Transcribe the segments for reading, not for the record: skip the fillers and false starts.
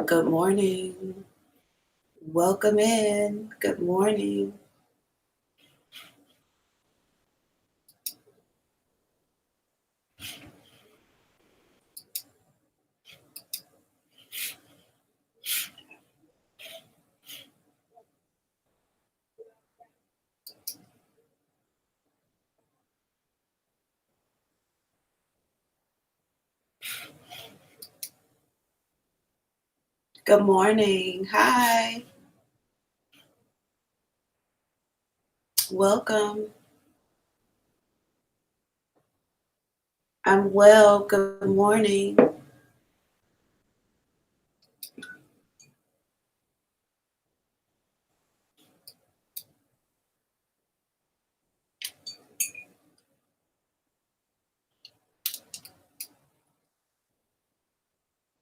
Good morning. Welcome in. Good morning. Good morning. Hi. Welcome. I'm well. Good morning.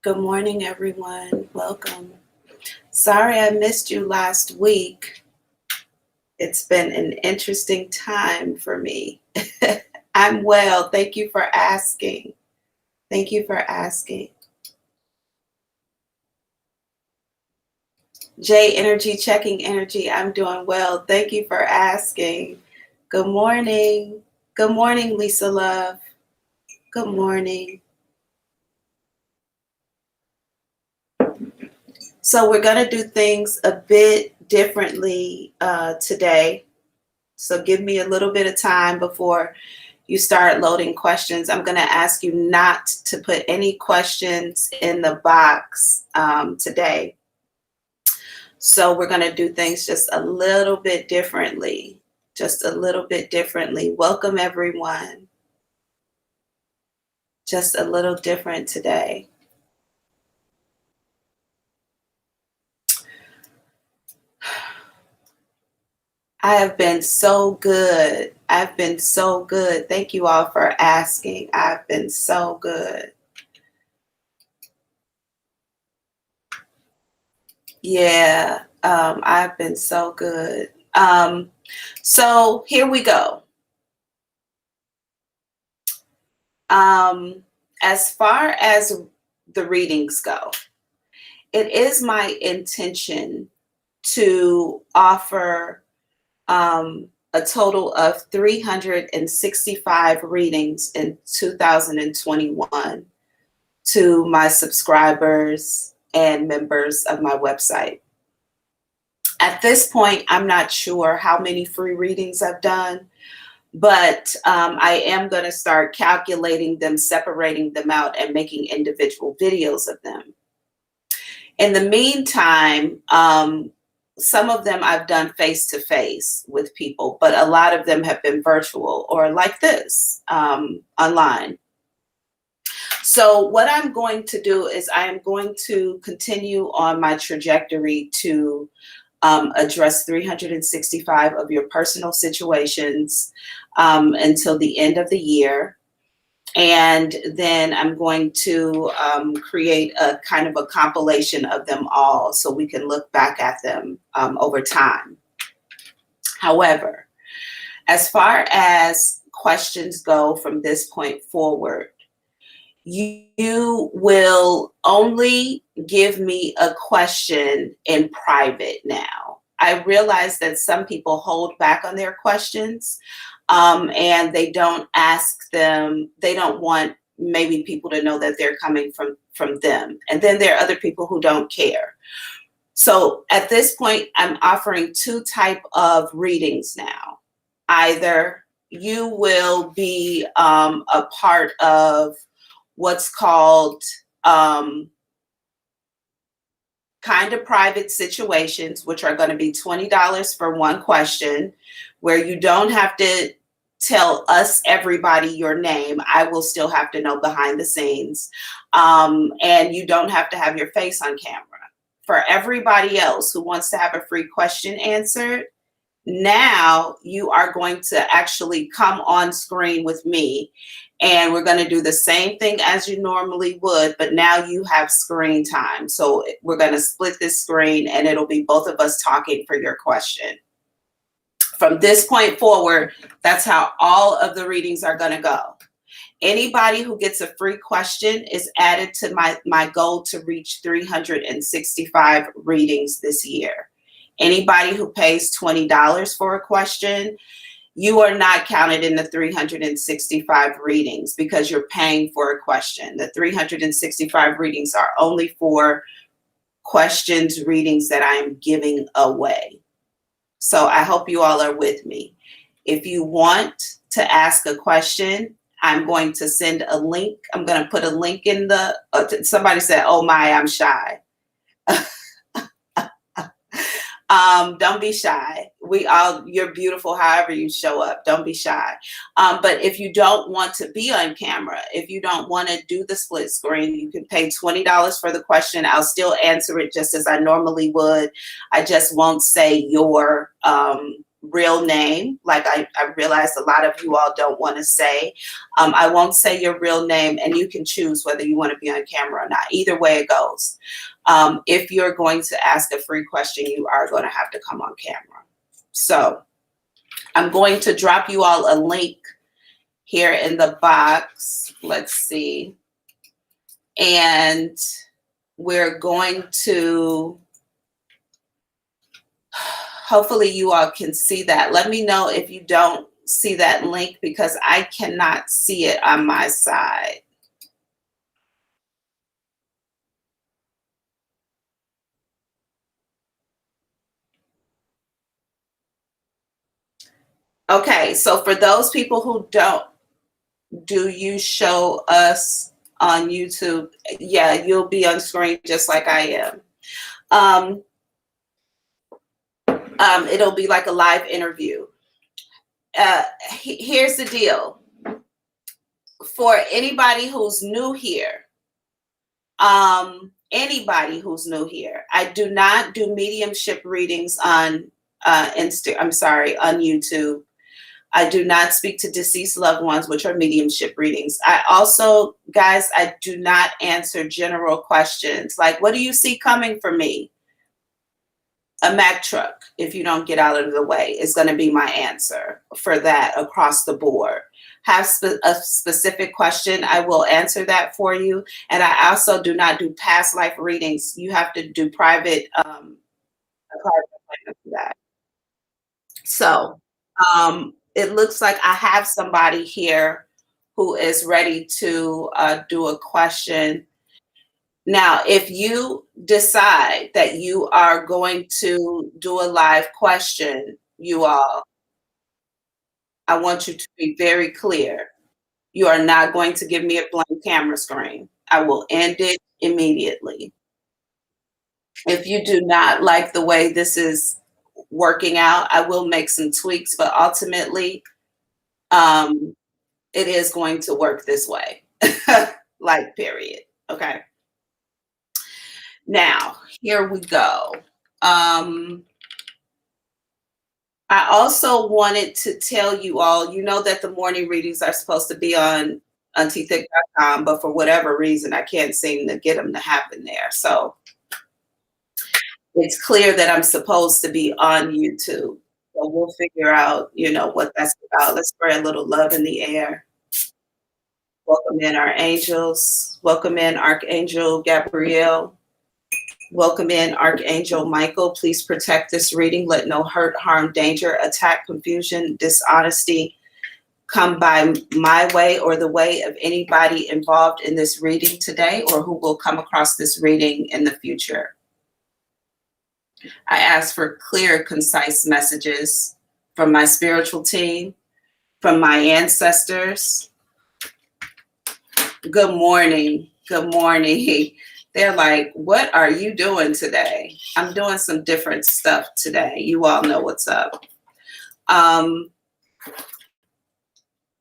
Good morning, everyone. Welcome. Sorry I missed you last week. It's been an interesting time for me. I'm well. Thank you for asking. Thank you for asking. J Energy, checking energy. I'm doing well. Thank you for asking. Good morning. Good morning, Lisa Love. Good morning. So we're going to do things a bit differently today. So give me a little bit of time before you start loading questions. I'm going to ask you not to put any questions in the box today. So we're going to do things just a little bit differently. Just a little bit differently. Welcome, everyone. Just a little different today. I have been so good. I've been so good. Thank you all for asking. I've been so good. Yeah, I've been so good. So here we go. As far as the readings go, it is my intention to offer a total of 365 readings in 2021 to my subscribers and members of my website. At this point, I'm not sure how many free readings I've done, but I am going to start calculating them, separating them out, and making individual videos of them. In the meantime, some of them I've done face-to-face with people, but a lot of them have been virtual or like this, online. So what I'm going to do is I am going to continue on my trajectory to address 365 of your personal situations until the end of the year. And then I'm going to create a kind of a compilation of them all so we can look back at them over time. However, as far as questions go from this point forward, you will only give me a question in private now. I realize that some people hold back on their questions and they don't ask them, they don't want maybe people to know that they're coming from them. And then there are other people who don't care. So at this point, I'm offering two type of readings now. Either you will be a part of what's called kind of private situations, which are going to be $20 for one question, where you don't have to tell us, everybody, your name. I will still have to know behind the scenes. And you don't have to have your face on camera. For everybody else who wants to have a free question answered, now you are going to actually come on screen with me, and we're going to do the same thing as you normally would, but now you have screen time. So we're going to split this screen and it'll be both of us talking for your question. From this point forward, that's how all of the readings are going to go. Anybody who gets a free question is added to my goal to reach 365 readings this year. Anybody who pays $20 for a question, you are not counted in the 365 readings because you're paying for a question. The 365 readings are only for questions, readings that I am giving away. So I hope you all are with me. If you want to ask a question, I'm going to send a link. I'm going to put a link in the, somebody said, oh my, I'm shy. Don't be shy. You're beautiful however you show up. Don't be shy. But if you don't want to be on camera, if you don't want to do the split screen, you can pay $20 for the question. I'll still answer it just as I normally would. I just won't say your real name. Like I realize a lot of you all don't want to say. I won't say your real name, and you can choose whether you want to be on camera or not. Either way it goes. If you're going to ask a free question, you are going to have to come on camera. So I'm going to drop you all a link here in the box. Let's see. And we're going to, hopefully you all can see that. Let me know if you don't see that link because I cannot see it on my side. Okay, so for those people who don't, do you show us on YouTube? Yeah, you'll be on screen just like I am. It'll be like a live interview. Here's the deal. For anybody who's new here, I do not do mediumship readings on on YouTube. I do not speak to deceased loved ones, which are mediumship readings. I also, guys, I do not answer general questions like, what do you see coming for me? A Mack truck, if you don't get out of the way, is going to be my answer for that across the board. Have a specific question, I will answer that for you. And I also do not do past life readings. You have to do private appointment for that. So it looks like I have somebody here who is ready to do a question. Now, if you decide that you are going to do a live question, you all, I want you to be very clear. You are not going to give me a blank camera screen. I will end it immediately. If you do not like the way this is working out, I will make some tweaks, but ultimately, it is going to work this way. Like, period. Okay. Now, here we go. I also wanted to tell you all, you know that the morning readings are supposed to be on auntiethick.com, but for whatever reason, I can't seem to get them to happen there. So it's clear that I'm supposed to be on YouTube. So we'll figure out, what that's about. Let's spread a little love in the air. Welcome in our angels. Welcome in Archangel Gabrielle. Welcome in Archangel Michael. Please protect this reading. Let no hurt, harm, danger, attack, confusion, dishonesty come by my way or the way of anybody involved in this reading today or who will come across this reading in the future. I ask for clear, concise messages from my spiritual team, from my ancestors. Good morning. Good morning. They're like, what are you doing today? I'm doing some different stuff today. You all know what's up.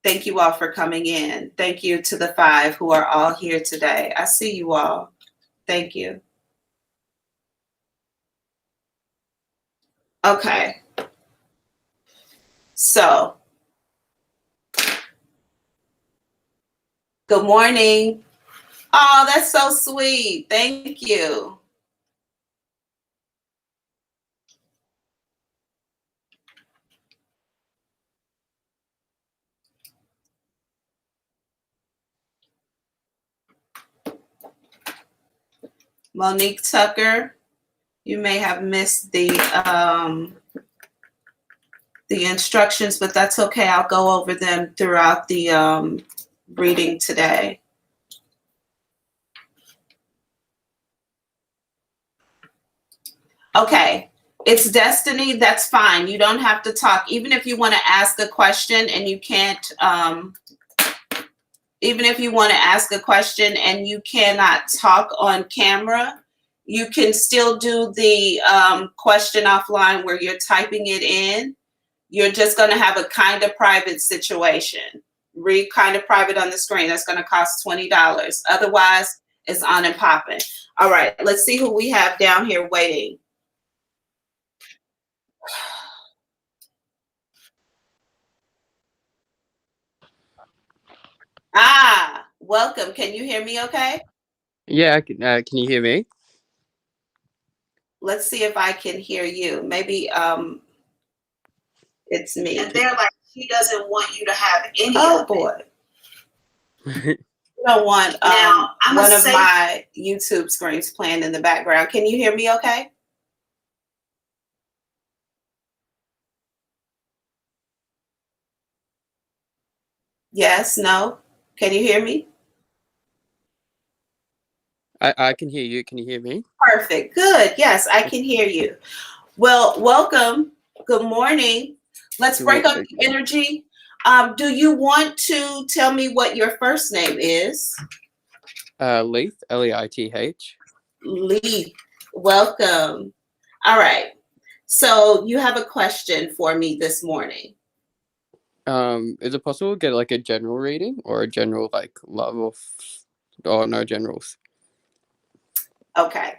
Thank you all for coming in. Thank you to the 5 who are all here today. I see you all. Thank you. Okay. So, good morning. Oh, that's so sweet. Thank you. Monique Tucker, you may have missed the instructions, but that's okay. I'll go over them throughout the reading today. Okay, it's Destiny. That's fine. You don't have to talk. Even if you want to ask a question and you can't, even if you want to ask a question and you cannot talk on camera, you can still do the question offline where you're typing it in. You're just going to have a kind of private situation. Read kind of private on the screen. That's going to cost $20. Otherwise, it's on and popping. All right, let's see who we have down here waiting. Ah, welcome. Can you hear me okay? Yeah, can you hear me? Let's see if I can hear you. Maybe it's me. And they're like, she doesn't want you to have any of boy. You don't want one of my YouTube screens playing in the background. Can you hear me okay? Yes, no? Can you hear me? I can hear you. Can you hear me? Perfect. Good. Yes, I can hear you. Well, welcome. Good morning. Let's break up the energy. Do you want to tell me what your first name is? Leith, Leith. Leith. Welcome. All right. So you have a question for me this morning. Is it possible to get like a general reading or a general like love or no generals? Okay.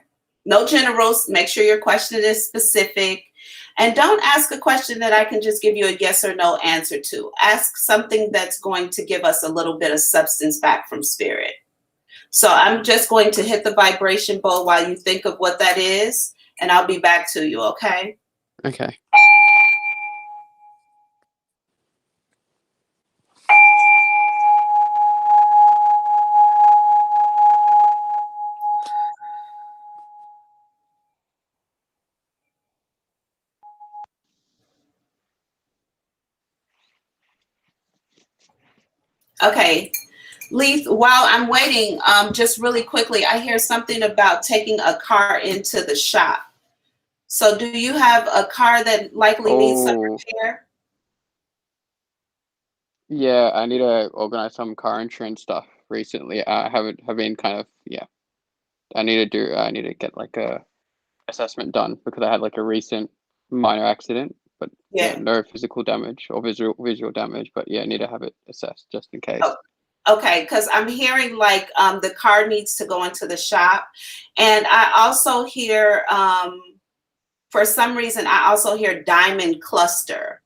No generals. Make sure your question is specific. And don't ask a question that I can just give you a yes or no answer to. Ask something that's going to give us a little bit of substance back from spirit. So I'm just going to hit the vibration bowl while you think of what that is, and I'll be back to you, okay? Okay. Okay. Leith, while I'm waiting, just really quickly, I hear something about taking a car into the shop. So do you have a car that likely needs some repair? Yeah, I need to organize some car insurance stuff recently. I have been kind of I need to get like a assessment done because I had like a recent minor accident, but yeah, no physical damage or visual damage, but yeah, I need to have it assessed just in case. Oh, okay, because I'm hearing like the car needs to go into the shop. And I also hear, for some reason, I also hear diamond cluster.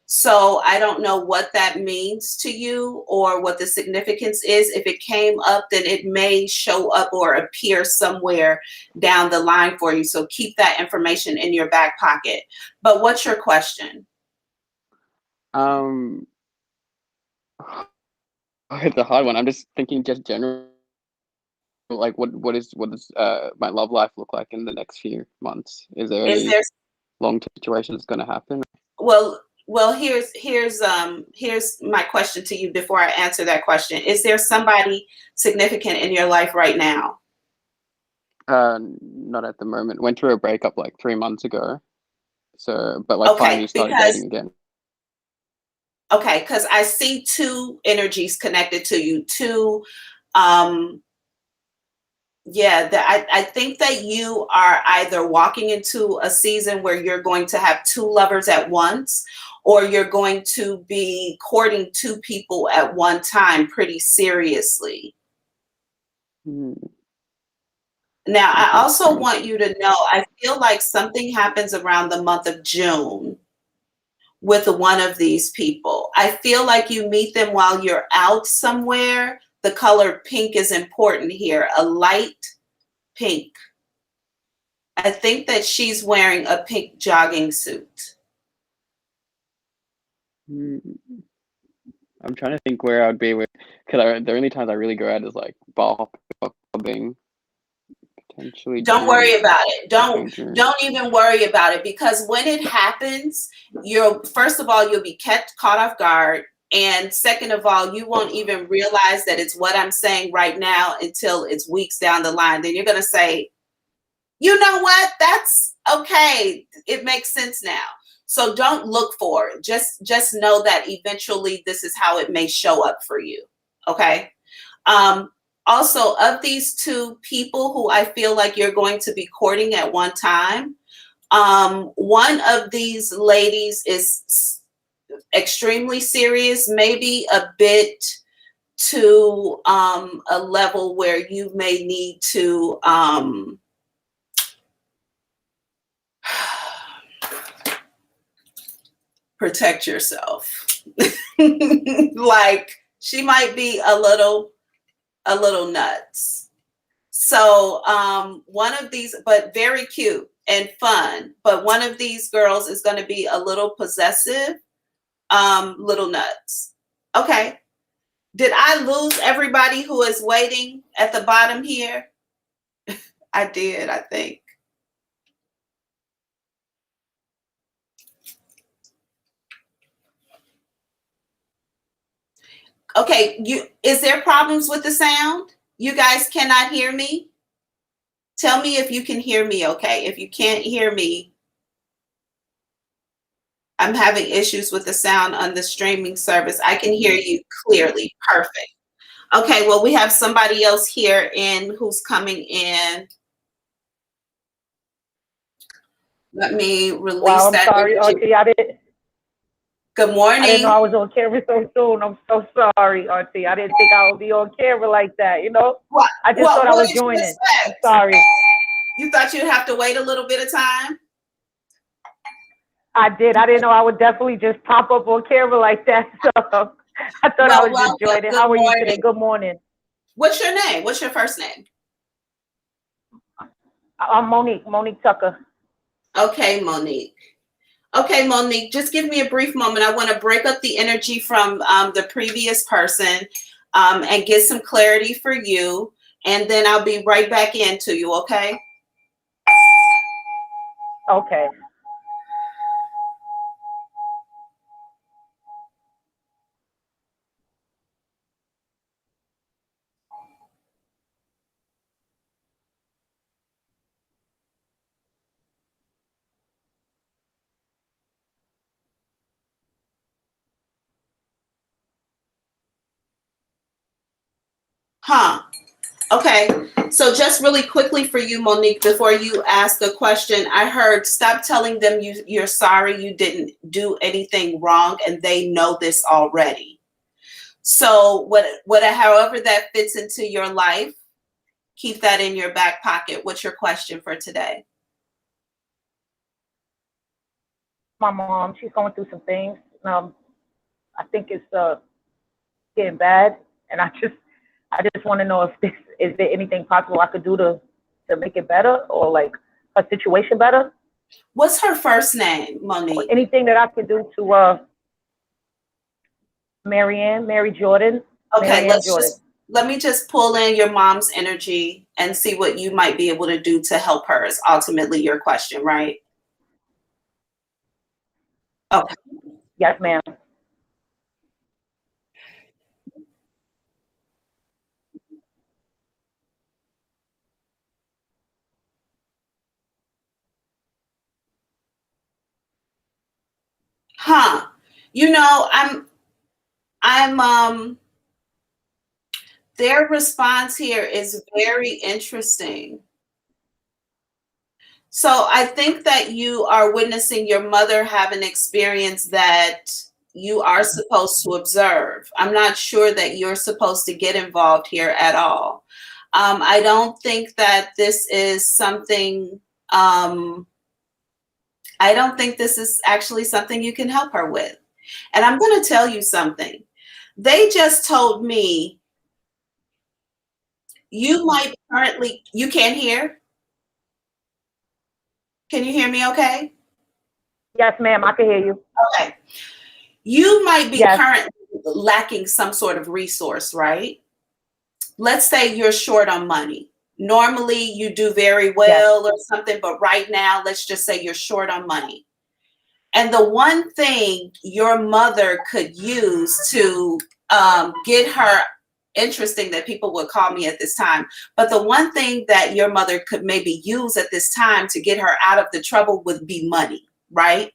So I don't know what that means to you or what the significance is. If it came up, then it may show up or appear somewhere down the line for you. So keep that information in your back pocket. But what's your question? It's a hard one. I'm just thinking just general, like what is my love life look like in the next few months? Is there any long-term situation that's going to happen? Well, here's my question to you before I answer that question. Is there somebody significant in your life right now? Not at the moment. Went through a breakup like 3 months ago. So, but like finally started dating again. Okay, because I see two energies connected to you. I think that you are either walking into a season where you're going to have two lovers at once, or you're going to be courting two people at one time pretty seriously. Now, I also want you to know, I feel like something happens around the month of June with one of these people. I feel like you meet them while you're out somewhere. The color pink is important here, a light pink. I think that she's wearing a pink jogging suit. I'm trying to think where I'd be with, because the only times I really go out is like bar hopping, potentially Don't worry about it. Don't dangerous. even worry about it, because when it happens, first of all, you'll be caught off guard. And second of all, you won't even realize that it's what I'm saying right now until it's weeks down the line. Then you're going to say, you know what? That's okay. It makes sense now. So don't look for it. Just know that eventually this is how it may show up for you. Okay. Also, of these two people who I feel like you're going to be courting at one time, one of these ladies is extremely serious, maybe a bit to a level where you may need to protect yourself. Like, she might be a little nuts. So one of these, but very cute and fun, but one of these girls is going to be a little possessive, little nuts. Okay. Did I lose everybody who is waiting at the bottom here? I did, I think. Okay, is there problems with the sound? You guys cannot hear me? Tell me if you can hear me, okay? If you can't hear me, I'm having issues with the sound on the streaming service. I can hear you clearly. Perfect. Okay, well, we have somebody else here who's coming in. Let me release I'm that. sorry, Auntie. Good morning. I didn't know I was on camera so soon. I'm so sorry, Auntie. I didn't think I would be on camera like that, you know? I just thought I was joining. I'm sorry. You thought you'd have to wait a little bit of time? I did. I didn't know I would definitely just pop up on camera like that. So I thought I was just joining. How are you today? Good morning. What's your name? What's your first name? I'm Monique Tucker. Okay, Monique. Okay, Monique, just give me a brief moment. I want to break up the energy from the previous person and get some clarity for you. And then I'll be right back into you, okay? Okay. Okay, so just really quickly for you, Monique, before you ask a question, I heard stop telling them you're sorry, you didn't do anything wrong, and they know this already. So however that fits into your life, keep that in your back pocket. What's your question for today? My mom, she's going through some things. I think it's getting bad, and I just want to know is there anything possible I could do to make it better, or like her situation better? What's her first name, Monique? Or anything that I could do to Mary Jordan. Okay, let me just pull in your mom's energy and see what you might be able to do to help her is ultimately your question, right? Okay. Yes, ma'am. You know, I'm their response here is very interesting. So I think that you are witnessing your mother have an experience that you are supposed to observe. I'm not sure that you're supposed to get involved here at all. I don't think that this is something, I don't think this is actually something you can help her with. And I'm going to tell you something. They just told me you might currently, you can't hear? Can you hear me okay? Yes, ma'am, I can hear you. Okay. You might be currently lacking some sort of resource, right? Let's say you're short on money. Normally you do very well or something, but right now, let's just say you're short on money. And the one thing your mother could use to get her, interesting that people would call me at this time, but the one thing that your mother could maybe use at this time to get her out of the trouble would be money, right?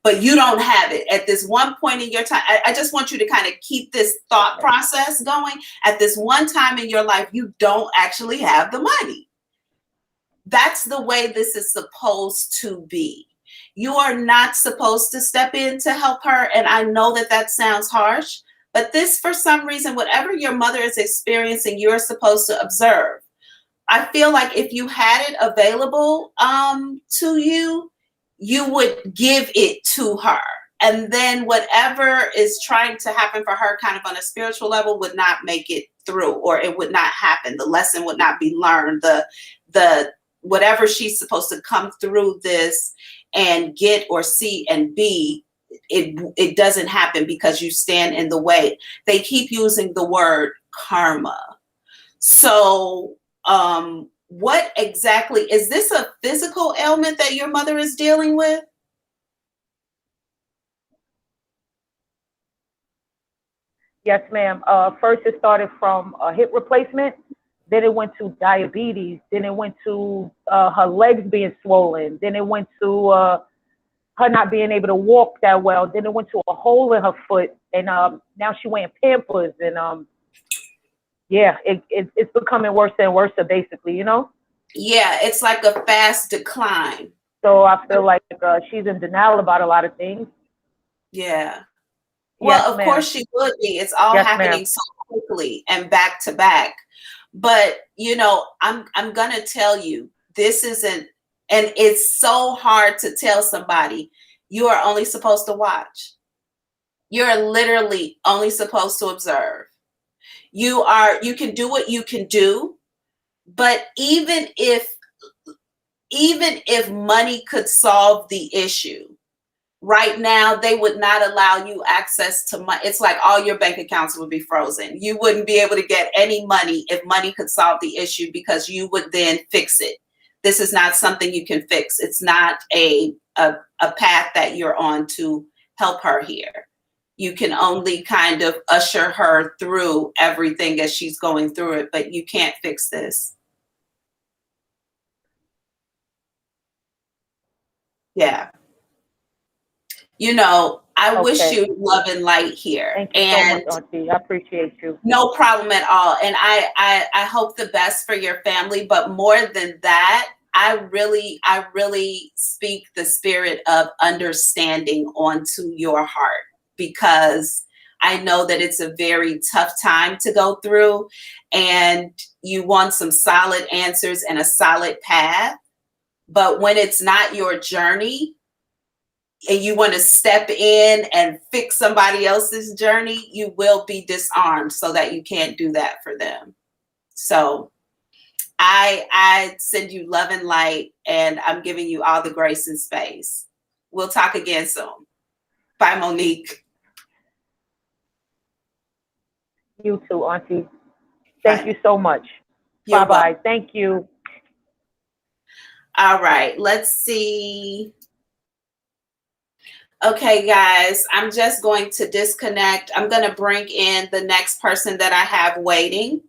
But you don't have it at this one point in your time. I just want you to kind of keep this thought process going. At this one time in your life, you don't actually have the money. That's the way this is supposed to be. You are not supposed to step in to help her. And I know that that sounds harsh, but this, for some reason, whatever your mother is experiencing, you're supposed to observe. I feel like if you had it available to you, you would give it to her. And then whatever is trying to happen for her kind of on a spiritual level would not make it through, or it would not happen. The lesson would not be learned. The whatever she's supposed to come through this and get or see and be, it doesn't happen because you stand in the way. They keep using the word karma. So what exactly is this, a physical ailment that your mother is dealing with? Yes, ma'am. First it started from a hip replacement, then it went to diabetes, then it went to her legs being swollen, then it went to her not being able to walk that well, then it went to a hole in her foot, and now she's wearing Pampers, and yeah, it's becoming worse and worse, basically, you know? Yeah, it's like a fast decline. So I feel like she's in denial about a lot of things. Yeah. Well, Yes, of ma'am. course she would be. It's all Yes, happening ma'am. so quickly and back to back. But you know, I'm gonna tell you, this isn't, and it's so hard to tell somebody you are only supposed to watch. You're literally only supposed to observe. You can do what you can do, but even if money could solve the issue, right now they would not allow you access to money. It's like all your bank accounts would be frozen. You wouldn't be able to get any money if money could solve the issue, because you would then fix it. This is not something you can fix. It's not a path that you're on to help her here. You can only kind of usher her through everything as she's going through it, but you can't fix this. Yeah. You know, I wish you love and light here. Thank you so much, Auntie. I appreciate you. No problem at all. And I hope the best for your family. But more than that, I really speak the spirit of understanding onto your heart, because I know that it's a very tough time to go through, and you want some solid answers and a solid path. But when it's not your journey, and you want to step in and fix somebody else's journey, you will be disarmed so that you can't do that for them. So I send you love and light, and I'm giving you all the grace and space. We'll talk again soon. Bye, Monique. You too, Auntie. Thank you so much. You're Bye-bye. welcome. Thank you. All right, let's see. Okay, guys, I'm just going to disconnect. I'm going to bring in the next person that I have waiting.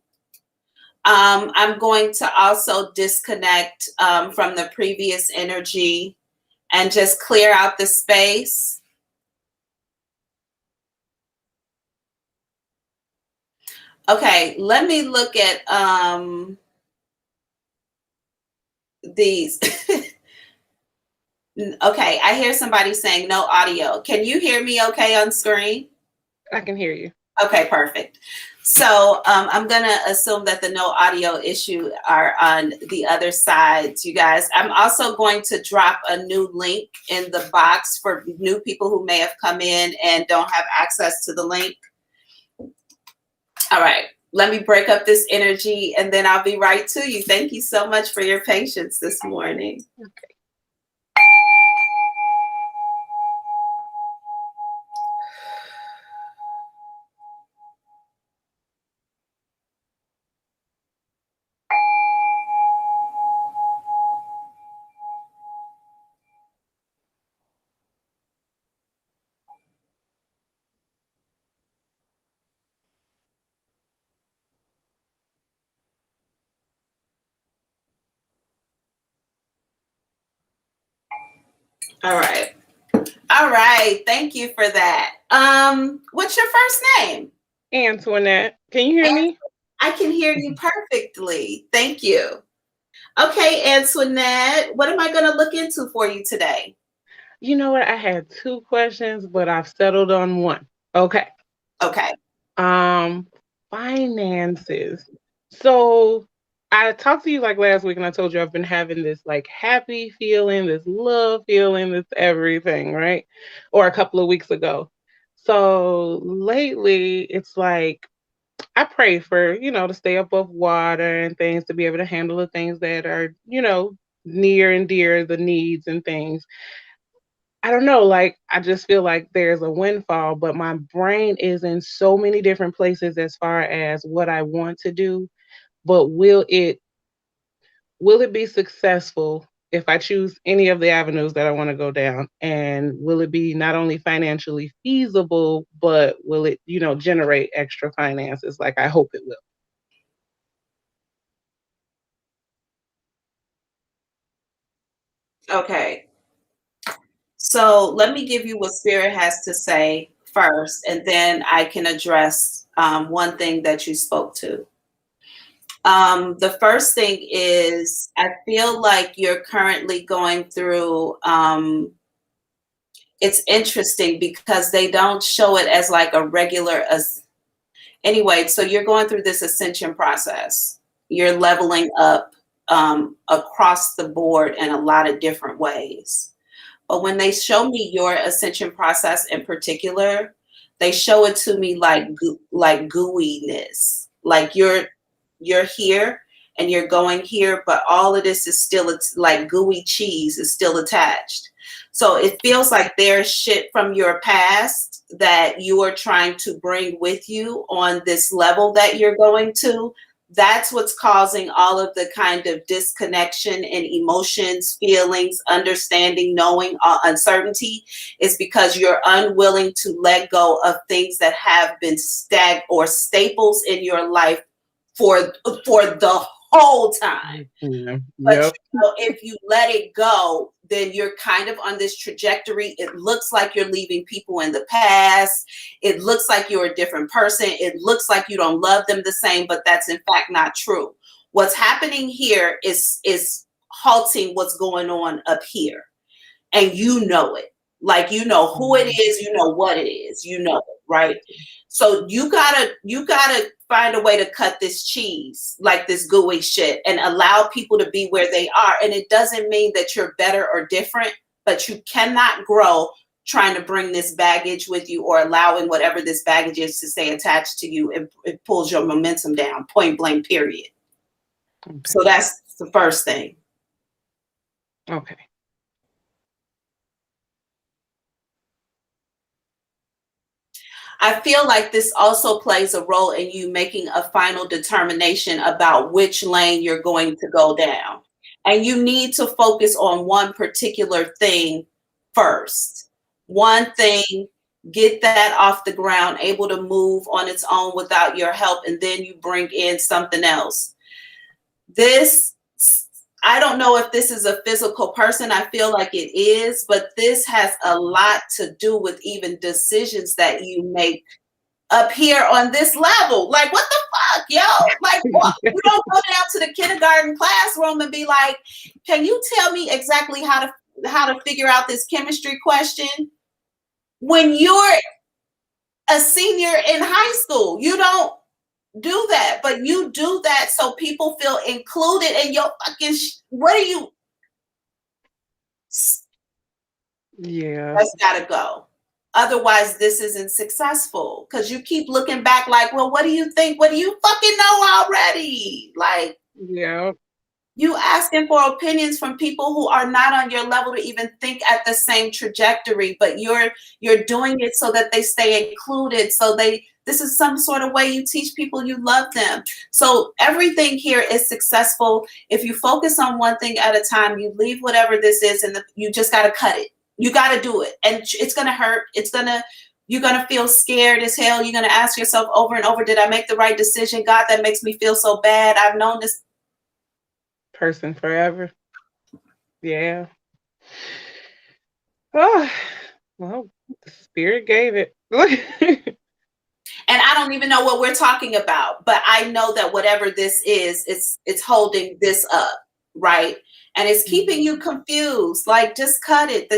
I'm going to also disconnect from the previous energy and just clear out the space. Okay, let me look at these. Okay, I hear somebody saying no audio. Can you hear me okay on screen? I can hear you. Okay, perfect. So I'm going to assume that the no audio issue are on the other sides, you guys. I'm also going to drop a new link in the box for new people who may have come in and don't have access to the link. All right, let me break up this energy and then I'll be right to you. Thank you so much for your patience this morning. Okay. All right. All right. Thank you for that. What's your first name? Antoinette, can you hear me? I can hear you perfectly. Thank you. Okay, Antoinette, what am I going to look into for you today? You know what? I had two questions, but I've settled on one. Okay. Okay. Finances. So I talked to you like last week and I told you I've been having this like happy feeling, this love feeling, this everything, right? Or a couple of weeks ago. So lately it's like I pray for, to stay above water and things to be able to handle the things that are, near and dear, the needs and things. I don't know, like I just feel like there's a windfall, but my brain is in so many different places as far as what I want to do, but will it be successful if I choose any of the avenues that I want to go down? And will it be not only financially feasible, but will it, generate extra finances like I hope it will? Okay. So let me give you what Spirit has to say first, and then I can address one thing that you spoke to. The first thing is, I feel like you're currently going through, it's interesting because they don't show it as like a regular, anyway, so you're going through this ascension process. You're leveling up across the board in a lot of different ways. But when they show me your ascension process in particular, they show it to me like gooiness. Like you're here and you're going here, but all of this is still, it's like gooey cheese is still attached. So it feels like there's shit from your past that you are trying to bring with you on this level that you're going to. That's what's causing all of the kind of disconnection and emotions, feelings, understanding, knowing, uncertainty, is because you're unwilling to let go of things that have been staples in your life for the whole time. Yeah. But Yep. if you let it go, then you're kind of on this trajectory. It looks like you're leaving people in the past. It looks like you're a different person. It looks like you don't love them the same, but that's in fact not true. What's happening here is halting what's going on up here. And you know it. Like you know who it is, you know what it is, you know it, right? So you gotta find a way to cut this cheese, like this gooey shit, and allow people to be where they are. And it doesn't mean that you're better or different, but you cannot grow trying to bring this baggage with you or allowing whatever this baggage is to stay attached to you. It pulls your momentum down, point blank, period. Okay. So that's the first thing. Okay. I feel like this also plays a role in you making a final determination about which lane you're going to go down. And you need to focus on one particular thing first. One thing, get that off the ground, able to move on its own without your help, and then you bring in something else. I don't know if this is a physical person. I feel like it is, but this has a lot to do with even decisions that you make up here on this level. Like, what the fuck, yo? Like, what? You don't go down to the kindergarten classroom and be like, can you tell me exactly how to figure out this chemistry question? When you're a senior in high school, you don't do that, but you do that so people feel included in your fucking what are you? Yeah. That's gotta go. Otherwise, this isn't successful because you keep looking back like, well, what do you think? What do you fucking know already? Like, Yeah. you asking for opinions from people who are not on your level to even think at the same trajectory, but you're doing it so that they stay included. So this is some sort of way you teach people you love them. So everything here is successful. If you focus on one thing at a time, you leave whatever this is and you just got to cut it. You got to do it. And it's going to hurt. You're going to feel scared as hell. You're going to ask yourself over and over, did I make the right decision? God, that makes me feel so bad. I've known this Person forever. Yeah. Oh, well, the spirit gave it. And I don't even know what we're talking about, but I know that whatever this is, it's holding this up, right? And it's keeping you confused. Like, just cut it.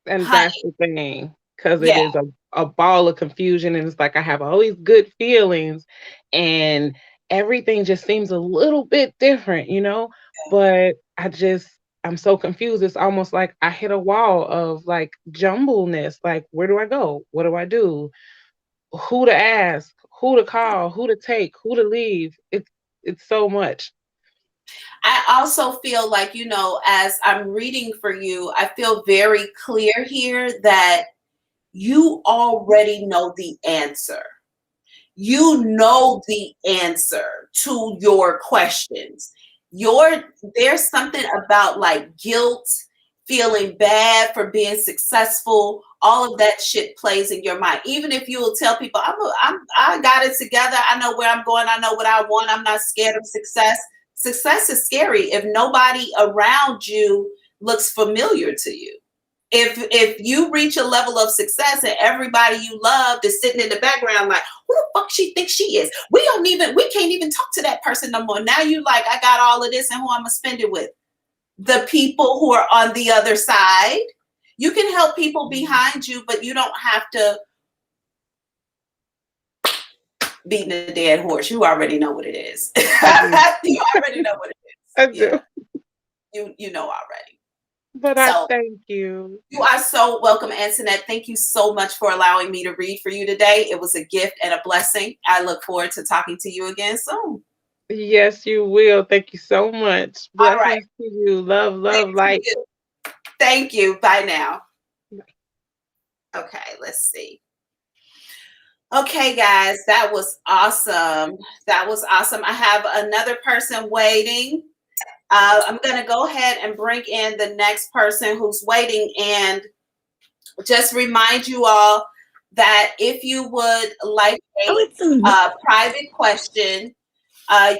And Honey, that's the thing, because it yeah. is a ball of confusion. And it's like I have all these good feelings and everything just seems a little bit different, But I'm so confused. It's almost like I hit a wall of like jumbleness. Like, where do I go? What do I do? Who to ask? Who to call? Who to take? Who to leave? It's so much. I also feel like, as I'm reading for you, I feel very clear here that you already know the answer. You know the answer to your questions. There's something about like guilt, feeling bad for being successful. All of that shit plays in your mind. Even if you will tell people, I got it together. I know where I'm going. I know what I want. I'm not scared of success. Success is scary if nobody around you looks familiar to you. If you reach a level of success and everybody you loved is sitting in the background like, who the fuck she thinks she is? We can't even talk to that person no more. Now you like, I got all of this and who I'm gonna spend it with? The people who are on the other side. You can help people behind you, but you don't have to beating a dead horse. You already know what it is. You already know what it is. I do. Yeah. You know already. But I thank you. You are so welcome, Antoinette. Thank you so much for allowing me to read for you today. It was a gift and a blessing. I look forward to talking to you again soon. Yes, you will. Thank you so much. All right. Blessings to you. Love, light. Thank you. Bye now. Okay, let's see. Okay, guys, that was awesome. That was awesome. I have another person waiting. I'm going to go ahead and bring in the next person who's waiting and just remind you all that if you would like a private question,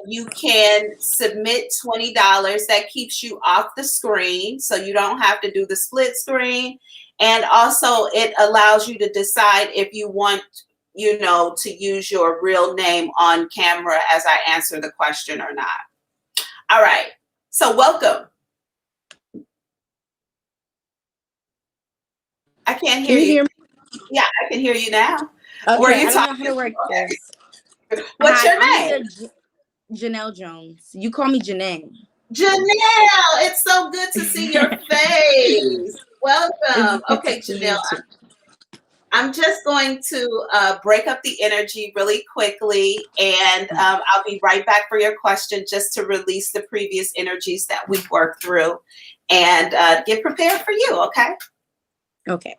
you can submit $20. That keeps you off the screen, so you don't have to do the split screen. And also, it allows you to decide if you want, to use your real name on camera as I answer the question or not. All right. So welcome. I can't hear you. Yeah, I can hear you now. Okay, I don't know how to work this. What's your name? Janelle Jones. You call me Janae. Janelle, it's so good to see your face. Welcome. Okay, Janelle, I'm just going to break up the energy really quickly, and I'll be right back for your question just to release the previous energies that we've worked through and get prepared for you, okay? Okay.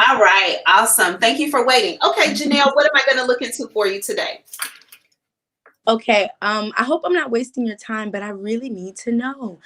All right, awesome. Thank you for waiting. Okay, Janelle, what am I going to look into for you today? Okay, I hope I'm not wasting your time, but I really need to know.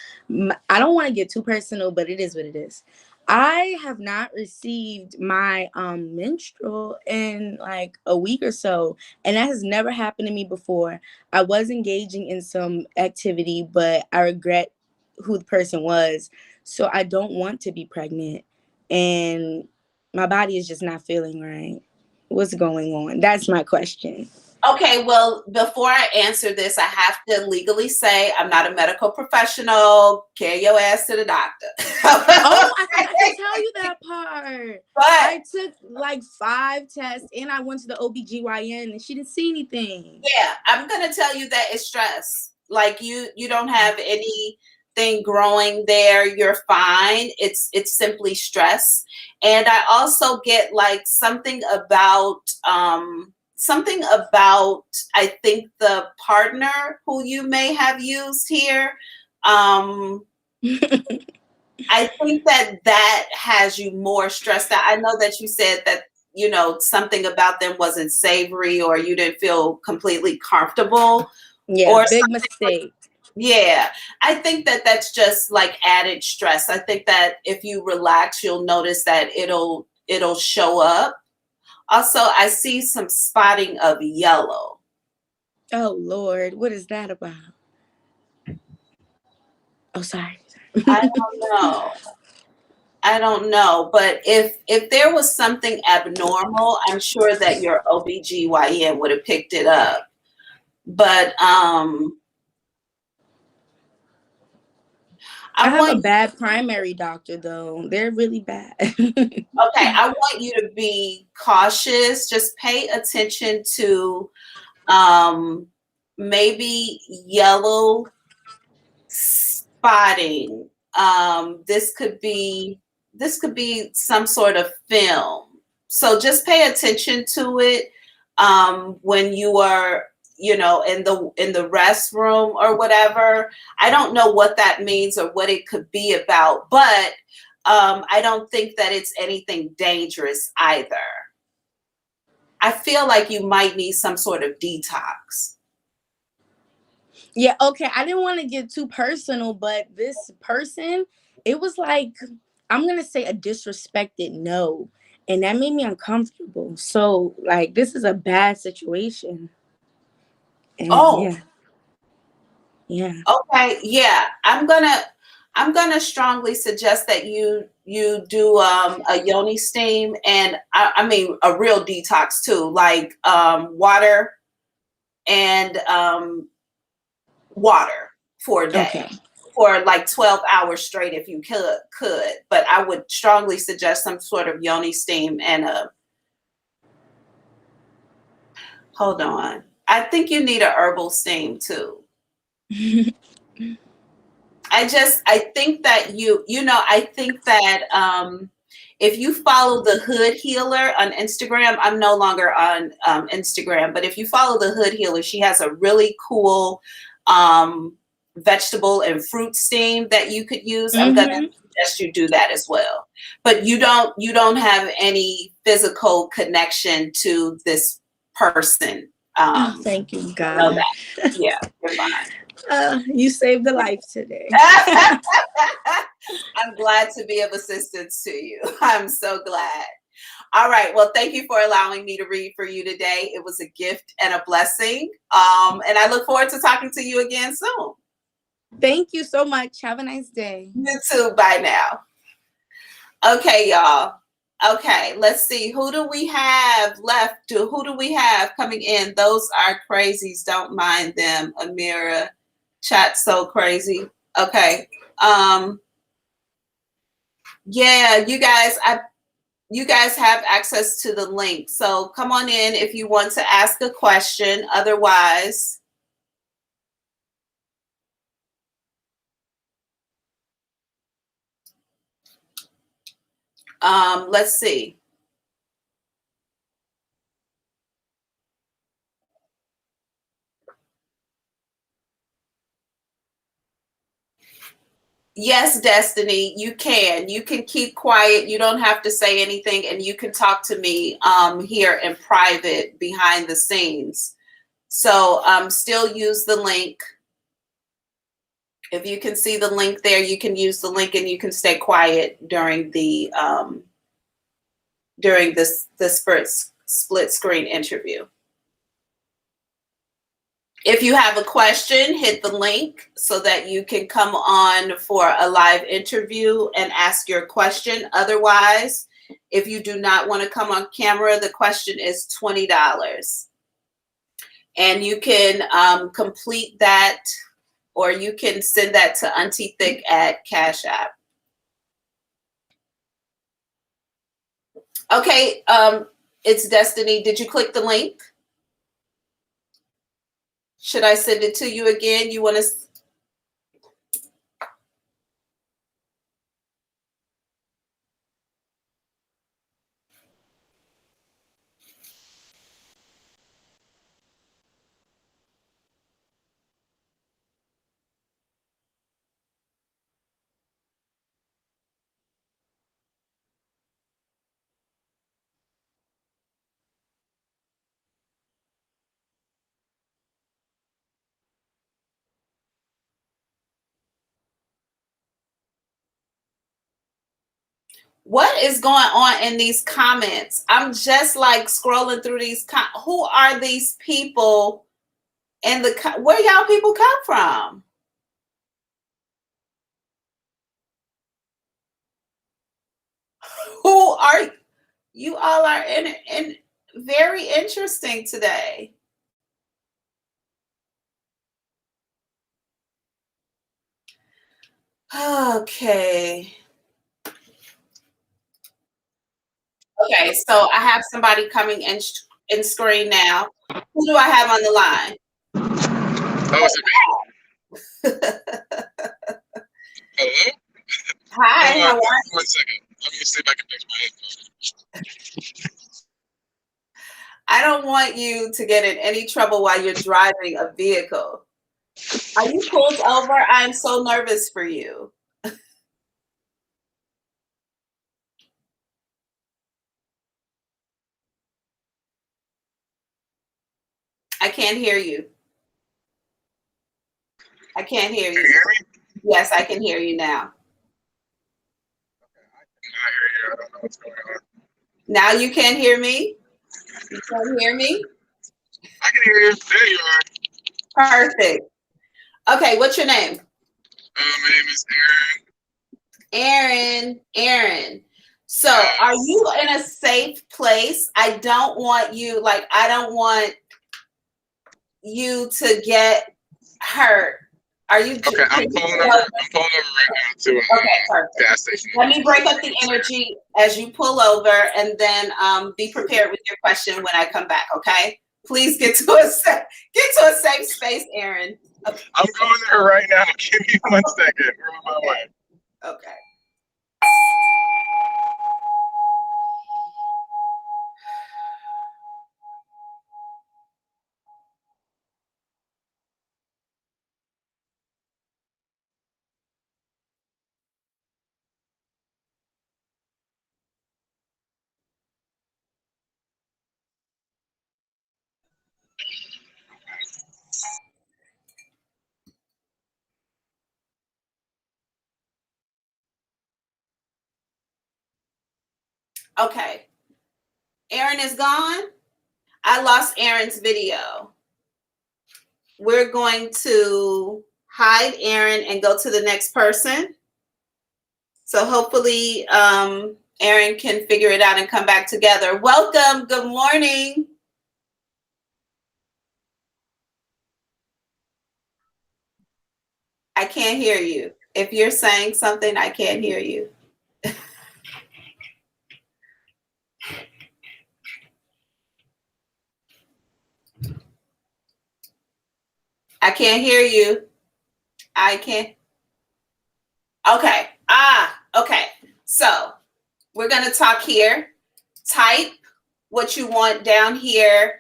I don't want to get too personal, but it is what it is. I have not received my menstrual in like a week or so, and that has never happened to me before. I was engaging in some activity, but I regret who the person was, so I don't want to be pregnant, and my body is just not feeling right. What's going on? That's my question. Okay, well, before I answer this, I have to legally say I'm not a medical professional. Carry your ass to the doctor. Oh, I forgot to tell you that part. But I took like 5 tests and I went to the OBGYN and she didn't see anything. Yeah, I'm going to tell you that it's stress. Like you don't have anything growing there. You're fine. It's simply stress. And I also get like something about I think the partner who you may have used here. I think that has you more stressed out. I know that you said that, something about them wasn't savory or you didn't feel completely comfortable Yeah, or big something. mistake. Yeah, I think that that's just like added stress. I think that if you relax, you'll notice that it'll show up. Also, I see some spotting of yellow. Oh Lord, what is that about? Oh, sorry. I don't know. I don't know, but if there was something abnormal, I'm sure that your OBGYN would have picked it up. But I I have a want bad primary doctor though. They're really bad. I want you to be cautious. Just pay attention to maybe yellow spotting. This could be some sort of film. So just pay attention to it when you are, in the restroom or whatever. I don't know what that means or what it could be about, but I don't think that it's anything dangerous either. I feel like you might need some sort of detox. Yeah, okay. I didn't want to get too personal, but this person, it was like, I'm gonna say a disrespected no. And that made me uncomfortable. So like this is a bad situation. And Oh, yeah, yeah. okay. Yeah. I'm gonna strongly suggest that you do a yoni steam, and I mean a real detox too, like water and water for a day Okay. for like 12 hours straight if you could. But I would strongly suggest some sort of yoni steam and a hold on. I think you need a herbal steam too. I think that I think that if you follow the Hood Healer on Instagram, I'm no longer on Instagram, but if you follow the Hood Healer, she has a really cool vegetable and fruit steam that you could use. I'm gonna Mm-hmm. suggest you do that as well. But you don't have any physical connection to this person. Oh, thank you, Know God. that. Yeah, you're fine. You saved a life today. I'm glad to be of assistance to you. I'm so glad. All right. Well, thank you for allowing me to read for you today. It was a gift and a blessing. And I look forward to talking to you again soon. Thank you so much. Have a nice day. You too. Bye now. Okay, y'all. Okay, let's see. Who do we have left? Who do we have coming in? Those are crazies. Don't mind them. Amira, chat so crazy. Okay. Yeah, you guys have access to the link. So come on in if you want to ask a question. Otherwise, let's see. Yes, Destiny, you can. You can keep quiet. You don't have to say anything, and you can talk to me here in private behind the scenes. So still use the link. If you can see the link there, you can use the link, and you can stay quiet during this split screen interview. If you have a question, hit the link so that you can come on for a live interview and ask your question. Otherwise, if you do not want to come on camera, the question is $20. And you can complete that, or you can send that to Auntie Thick at Cash App. Okay, it's Destiny. Did you click the link? Should I send it to you again? You want to? What is going on in these comments? I'm just like scrolling through these. Who are these people in the? Where y'all people come from? Who are you? All are in very interesting today. Okay. Okay, so I have somebody coming in screen now. Who do I have on the line? Oh, is it me? Hello? Hi, how are you? 1 second. Let me see if I can fix my headphones. I don't want you to get in any trouble while you're driving a vehicle. Are you pulled over? I'm so nervous for you. I can't hear you. I can't hear Can you you. hear me? Yes, I can hear you now. I cannot hear you. I don't know what's going on. Now you can't hear me? You can't hear me? I can hear you. There you are. Perfect. Okay, what's your name? My name is Aaron. Aaron. So are you in a safe place? I don't want you to get hurt. Are you Okay, I'm pulling over right now to a gas station. Let me break up the energy as you pull over, and then be prepared with your question when I come back, okay? Please get to a safe space, Aaron. Okay. I'm going there right now. Give me 1 second. We're on my way. Okay. Okay. Aaron is gone. I lost Aaron's video. We're going to hide Aaron and go to the next person. So hopefully Aaron can figure it out and come back together. Welcome. Good morning. I can't hear you. If you're saying something, I can't hear you. I can't hear you. I can't. Okay. Okay. So we're going to talk here. Type what you want down here.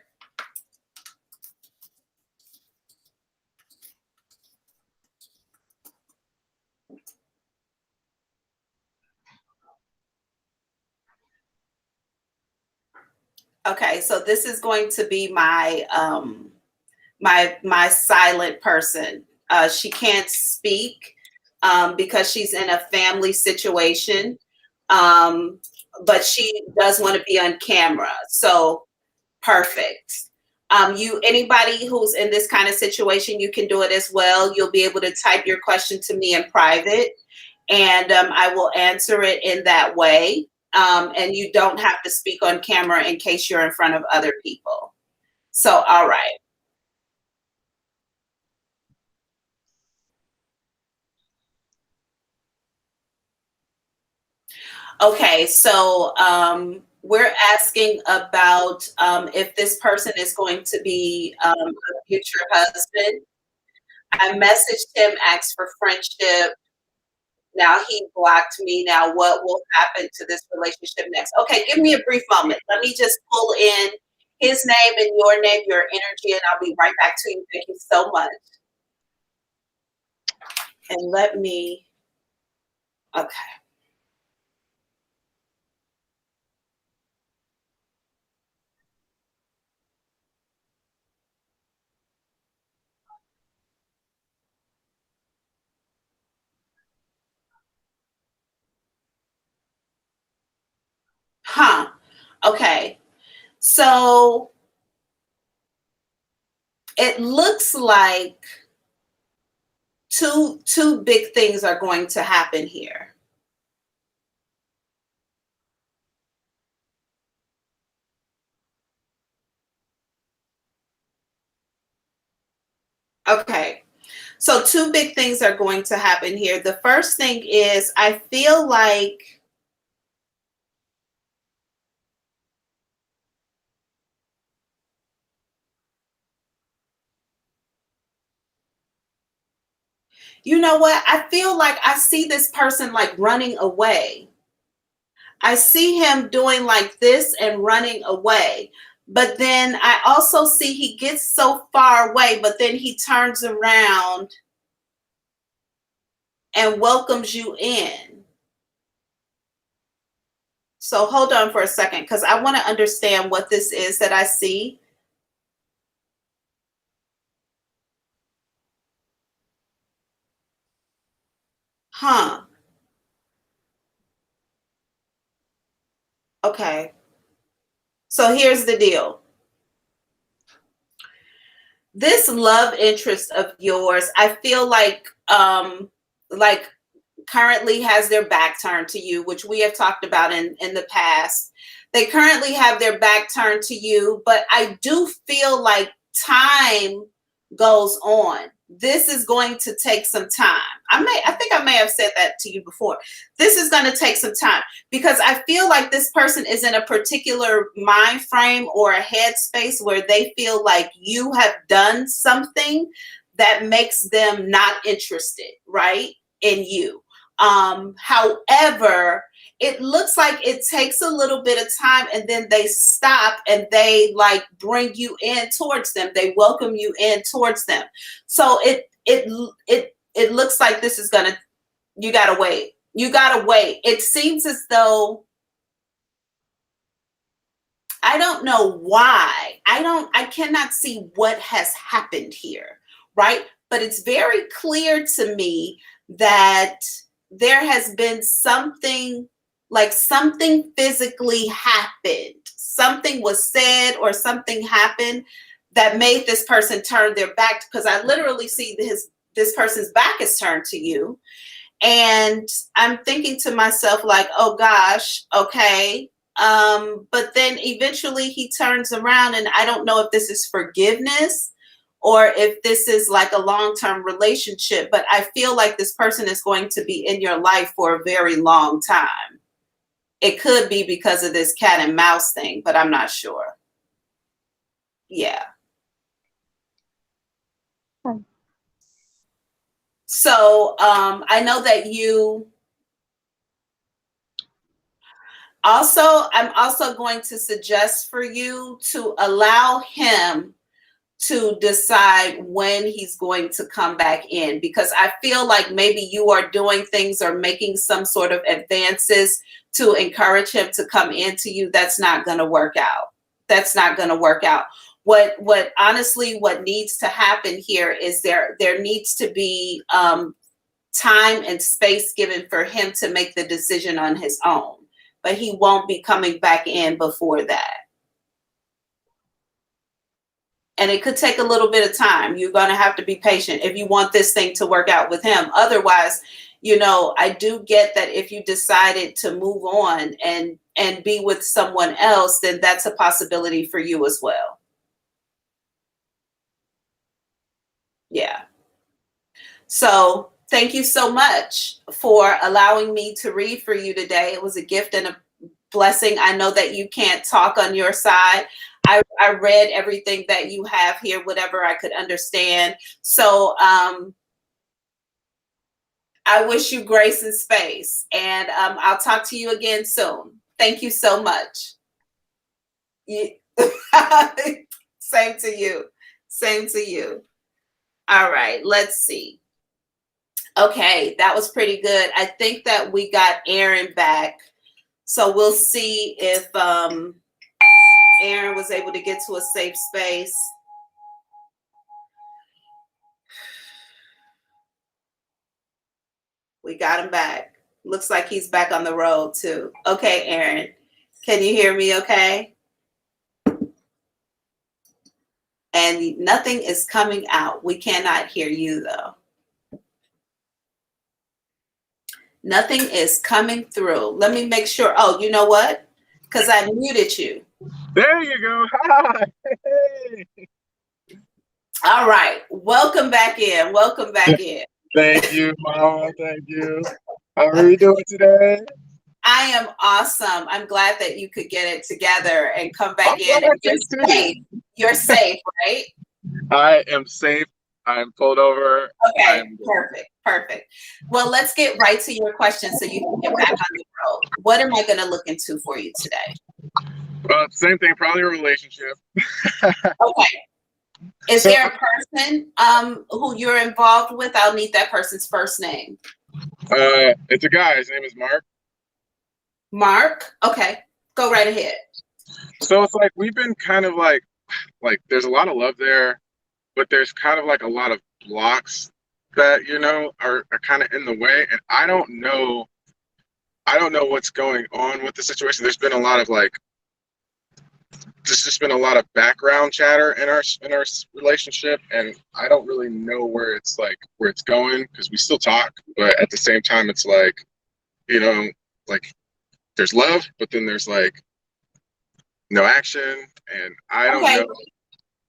Okay, so this is going to be my my silent person. She can't speak because she's in a family situation, but she does want to be on camera. So perfect. Anybody who's in this kind of situation, you can do it as well. You'll be able to type your question to me in private, and I will answer it in that way. And you don't have to speak on camera in case you're in front of other people. So, all right. Okay, so we're asking about if this person is going to be a future husband. I messaged him, asked for friendship. Now he blocked me. Now what will happen to this relationship next? Okay, give me a brief moment. Let me just pull in his name and your name, your energy, and I'll be right back to you. Thank you so much. And let me, okay. Okay. So it looks like two big things are going to happen here. Okay. So two big things are going to happen here. The first thing is I feel like you know what? I feel like I see this person like running away. I see him doing like this and running away. But then I also see he gets so far away, but then he turns around and welcomes you in. So hold on for a second, because I want to understand what this is that I see. Huh. Okay. So here's the deal. This love interest of yours, I feel like currently has their back turned to you, which we have talked about in the past. They currently have their back turned to you, but I do feel like time goes on. This is going to take some time. I think I may have said that to you before. This is going to take some time because I feel like this person is in a particular mind frame or a headspace where they feel like you have done something that makes them not interested, right, in you. However, it looks like it takes a little bit of time and then they stop and they like bring you in towards them. They welcome you in towards them. So it looks like this is gonna, you gotta wait. You gotta wait. It seems as though, I don't know why. I cannot see what has happened here, right? But it's very clear to me that there has been something, like something physically happened. Something was said or something happened that made this person turn their back, because I literally see this person's back is turned to you. And I'm thinking to myself like, oh gosh, okay. But then eventually he turns around, and I don't know if this is forgiveness or if this is like a long-term relationship, but I feel like this person is going to be in your life for a very long time. It could be because of this cat and mouse thing, but I'm not sure. Yeah. So I know that you also, I'm also going to suggest for you to allow him to decide when he's going to come back in, because I feel like maybe you are doing things or making some sort of advances to encourage him to come into you. That's not going to work out. That's not going to work out. What honestly, what needs to happen here is there needs to be time and space given for him to make the decision on his own, but he won't be coming back in before that. And it could take a little bit of time. You're going to have to be patient if you want this thing to work out with him. Otherwise, you know, I do get that if you decided to move on and be with someone else, then that's a possibility for you as well. Yeah. So thank you so much for allowing me to read for you today. It was a gift and a blessing. I know that you can't talk on your side. I read everything that you have here, whatever I could understand. So I wish you grace and space, and I'll talk to you again soon. Thank you so much. Same to you. Same to you. All right, let's see. Okay, that was pretty good. I think that we got Aaron back. So we'll see if Aaron was able to get to a safe space. We got him back. Looks like he's back on the road too. Okay, Aaron. Can you hear me okay? And nothing is coming out. We cannot hear you though. Nothing is coming through. Let me make sure. Oh, you know what? Because I muted you. There you go. Hi. Hey. All right. Welcome back in. Welcome back in. Thank you, Mama. Thank you. How are you doing today? I am awesome. I'm glad that you could get it together and come back I'm in. glad And you're too. safe. You're safe, right? I am safe. I'm pulled over. Okay, perfect. Well, let's get right to your question so you can get back on the road. What am I going to look into for you today? Well, same thing, probably a relationship. Okay. Is there a person who you're involved with? I'll need that person's first name. It's a guy. His name is Mark. Mark? Okay. Go right ahead. So it's like we've been kind of like there's a lot of love there, but there's kind of like a lot of blocks that, you know, are kind of in the way. And I don't know what's going on with the situation. There's been a lot of there's just been a lot of background chatter in our relationship, and I don't really know where it's going, because we still talk, but at the same time it's like, you know, like there's love, but then there's like no action, and I don't know.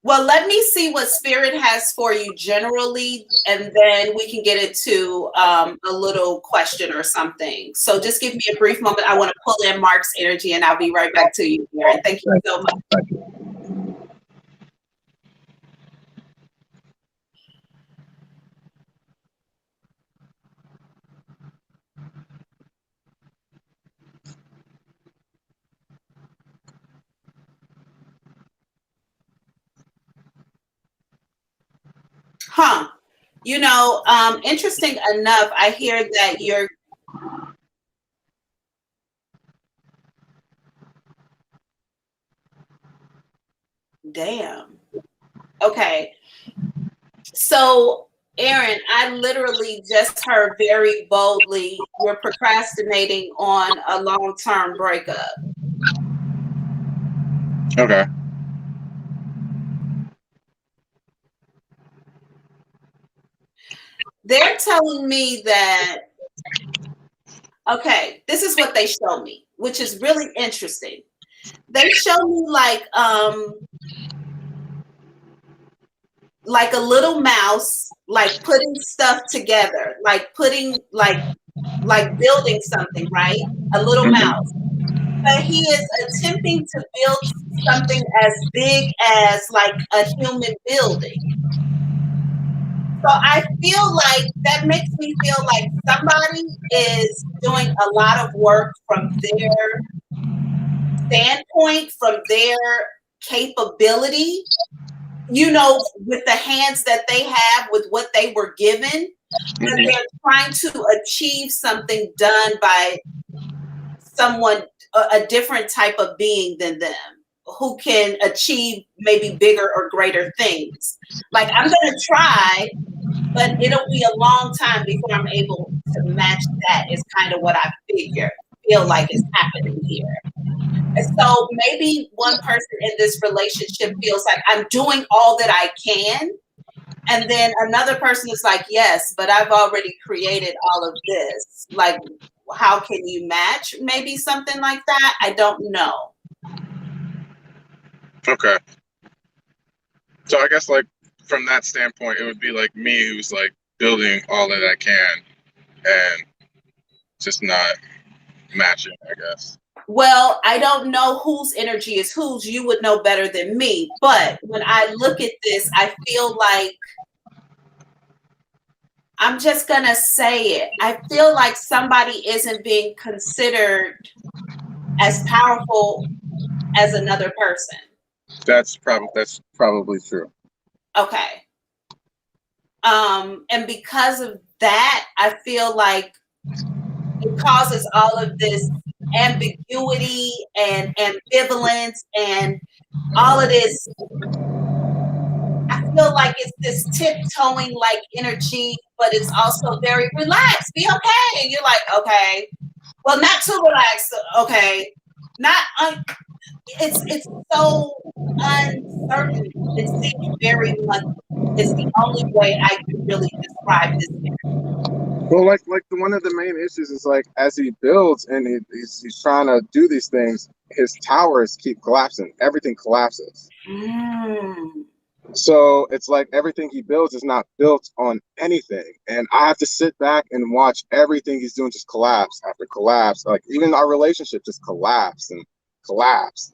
Well, let me see what Spirit has for you generally, and then we can get into a little question or something. So just give me a brief moment. I want to pull in Mark's energy, and I'll be right back to you, Aaron. Thank you so much. Huh. You know, interesting enough, I hear that you're damn. Okay. So, Aaron, I literally just heard very boldly you're procrastinating on a long-term breakup. Okay. They're telling me that, okay, this is what they show me, which is really interesting. They show me like a little mouse, like putting stuff together, like putting like building something, right? A little mouse. But he is attempting to build something as big as like a human building. So I feel like that makes me feel like somebody is doing a lot of work from their standpoint, from their capability, you know, with the hands that they have, with what they were given, and they're trying to achieve something done by someone, a different type of being than them, who can achieve maybe bigger or greater things. Like, I'm going to try, but it'll be a long time before I'm able to match that, is kind of what I feel like is happening here. And so maybe one person in this relationship feels like I'm doing all that I can. And then another person is like, yes, but I've already created all of this. Like, how can you match? Maybe something like that. I don't know. Okay. So I guess like from that standpoint, it would be like me who's like building all that I can and just not matching, I guess. Well, I don't know whose energy is whose. You would know better than me. But when I look at this, I feel like, I'm just going to say it, I feel like somebody isn't being considered as powerful as another person. That's probably true. Okay. And because of that, I feel like it causes all of this ambiguity and ambivalence and all of this. I feel like it's this tiptoeing like energy, but it's also very relaxed. Be okay. And you're like, okay, well, not too relaxed. Okay. not it's so uncertain. It seems very much is the only way I can really describe this. Well, like one of the main issues is like as he builds and he's trying to do these things, his towers keep collapsing. Everything collapses. So it's like everything he builds is not built on anything, and I have to sit back and watch everything he's doing just collapse after collapse. Like even our relationship just collapse and collapse,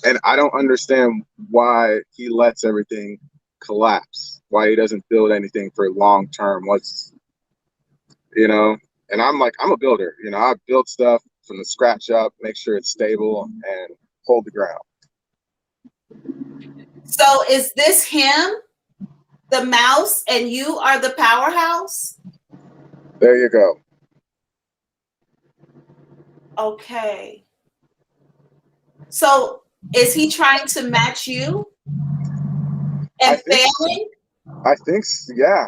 and I don't understand why he lets everything collapse. Why he doesn't build anything for long term? What's And I'm a builder. I build stuff from the scratch up, make sure it's stable and hold the ground. So is this him, the mouse, and you are the powerhouse? There you go. Okay. So is he trying to match you and failing? I think, yeah.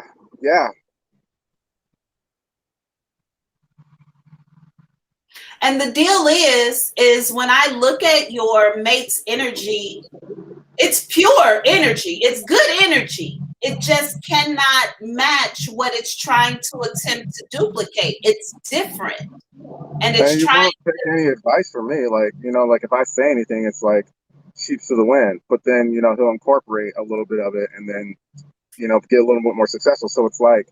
And the deal is when I look at your mate's energy, it's pure energy. It's good energy. It just cannot match what it's trying to attempt to duplicate. It's different. And it's you trying won't take any advice from me. Like if I say anything, it's like sheeps to the wind. But then, he'll incorporate a little bit of it and then, get a little bit more successful. So it's like